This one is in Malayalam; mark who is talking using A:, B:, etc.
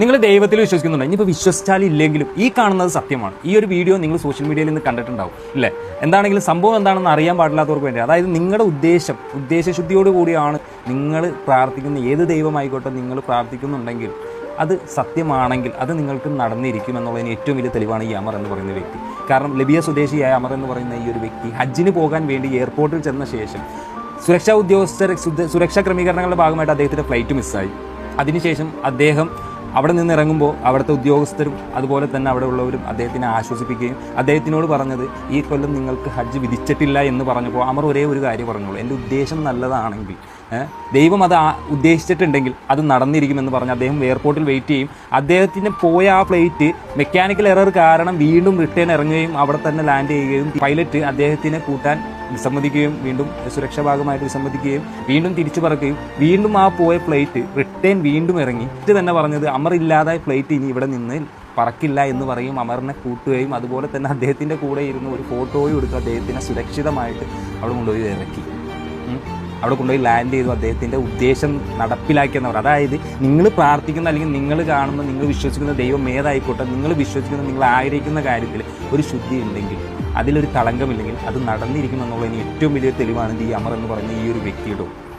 A: നിങ്ങൾ ദൈവത്തിൽ വിശ്വസിക്കുന്നുണ്ട്. ഇനിയിപ്പോൾ വിശ്വസിച്ചാലും ഇല്ലെങ്കിലും ഈ കാണുന്നത് സത്യമാണ്. ഈ ഒരു വീഡിയോ നിങ്ങൾ സോഷ്യൽ മീഡിയയിൽ നിന്ന് കണ്ടിട്ടുണ്ടാവും ഇല്ലേ? എന്താണെങ്കിലും സംഭവം എന്താണെന്ന് അറിയാൻ പാടില്ലാത്തവർക്ക് വേണ്ടി, അതായത് നിങ്ങളുടെ ഉദ്ദേശശുദ്ധിയോട് കൂടിയാണ് നിങ്ങൾ പ്രാർത്ഥിക്കുന്ന ഏത് ദൈവമായിക്കോട്ടെ നിങ്ങൾ പ്രാർത്ഥിക്കുന്നുണ്ടെങ്കിൽ അത് സത്യമാണെങ്കിൽ അത് നിങ്ങൾക്ക് നടന്നിരിക്കും എന്നുള്ളതിന് ഏറ്റവും വലിയ തെളിവാണ് ഈ അമർ എന്ന് പറയുന്ന വ്യക്തി. കാരണം ലിബിയ സ്വദേശിയായ അമർ എന്ന് പറയുന്ന ഈ ഒരു വ്യക്തി ഹജ്ജിന് പോകാൻ വേണ്ടി എയർപോർട്ടിൽ ചെന്ന ശേഷം സുരക്ഷാ ക്രമീകരണങ്ങളുടെ ഭാഗമായിട്ട് അദ്ദേഹത്തിൻ്റെ ഫ്ലൈറ്റ് മിസ്സായി. അതിനുശേഷം അദ്ദേഹം അവിടെ നിന്ന് ഇറങ്ങുമ്പോൾ അവിടുത്തെ ഉദ്യോഗസ്ഥരും അതുപോലെ തന്നെ അവിടെ ഉള്ളവരും അദ്ദേഹത്തിനെ ആശ്വസിപ്പിക്കുകയും അദ്ദേഹത്തിനോട് പറഞ്ഞത് ഈ കൊല്ലം നിങ്ങൾക്ക് ഹജ്ജ് വിധിച്ചിട്ടില്ല എന്ന് പറഞ്ഞപ്പോൾ അമർ ഒരേ ഒരു കാര്യം പറഞ്ഞോളൂ, എൻ്റെ ഉദ്ദേശം നല്ലതാണെങ്കിൽ ദൈവം അത് ഉദ്ദേശിച്ചിട്ടുണ്ടെങ്കിൽ അത് നടന്നിരിക്കുമെന്ന് പറഞ്ഞ് അദ്ദേഹം എയർപോർട്ടിൽ വെയിറ്റ് ചെയ്യും. അദ്ദേഹത്തിന് പോയ ആ ഫ്ലൈറ്റ് മെക്കാനിക്കൽ എറർ കാരണം വീണ്ടും റിട്ടേൺ ഇറങ്ങുകയും അവിടെ തന്നെ ലാൻഡ് ചെയ്യുകയും പൈലറ്റ് അദ്ദേഹത്തിനെ കൂട്ടാൻ വിസമ്മതിക്കുകയും വീണ്ടും സുരക്ഷാ ഭാഗമായിട്ട് വിസമ്മതിക്കുകയും വീണ്ടും തിരിച്ചു പറക്കുകയും വീണ്ടും ആ പോയ ഫ്ലൈറ്റ് റിട്ടേൺ വീണ്ടും ഇറങ്ങി. ഇത് തന്നെ പറഞ്ഞത് അമർ ഇല്ലാതായ ഫ്ലൈറ്റ് ഇനി ഇവിടെ നിന്ന് പറക്കില്ല എന്ന് പറയും. അമറിനെ കൂട്ടുകയും അതുപോലെ തന്നെ അദ്ദേഹത്തിൻ്റെ കൂടെ ഇരുന്ന് ഒരു ഫോട്ടോയും എടുത്ത് അദ്ദേഹത്തിനെ സുരക്ഷിതമായിട്ട് അവിടെ കൊണ്ടുപോയി ഇറക്കി, അവിടെ കൊണ്ടുപോയി ലാൻഡ് ചെയ്തു. അദ്ദേഹത്തിൻ്റെ ഉദ്ദേശം നടപ്പിലാക്കിയെന്നവർ, അതായത് നിങ്ങൾ പ്രാർത്ഥിക്കുന്ന അല്ലെങ്കിൽ നിങ്ങൾ കാണുന്ന നിങ്ങൾ വിശ്വസിക്കുന്ന ദൈവം ഏതായിക്കോട്ടെ, നിങ്ങൾ വിശ്വസിക്കുന്ന നിങ്ങൾ ആഗ്രഹിക്കുന്ന കാര്യത്തിൽ ഒരു ശുദ്ധി ഉണ്ടെങ്കിൽ അതിലൊരു കളങ്കമില്ലെങ്കിൽ അത് നടന്നിരിക്കുമെന്നുള്ളതിന് ഏറ്റവും വലിയ തെളിവാണ് ഈ അമർ എന്ന് പറയുന്ന ഈ ഒരു വ്യക്തിയുടെ.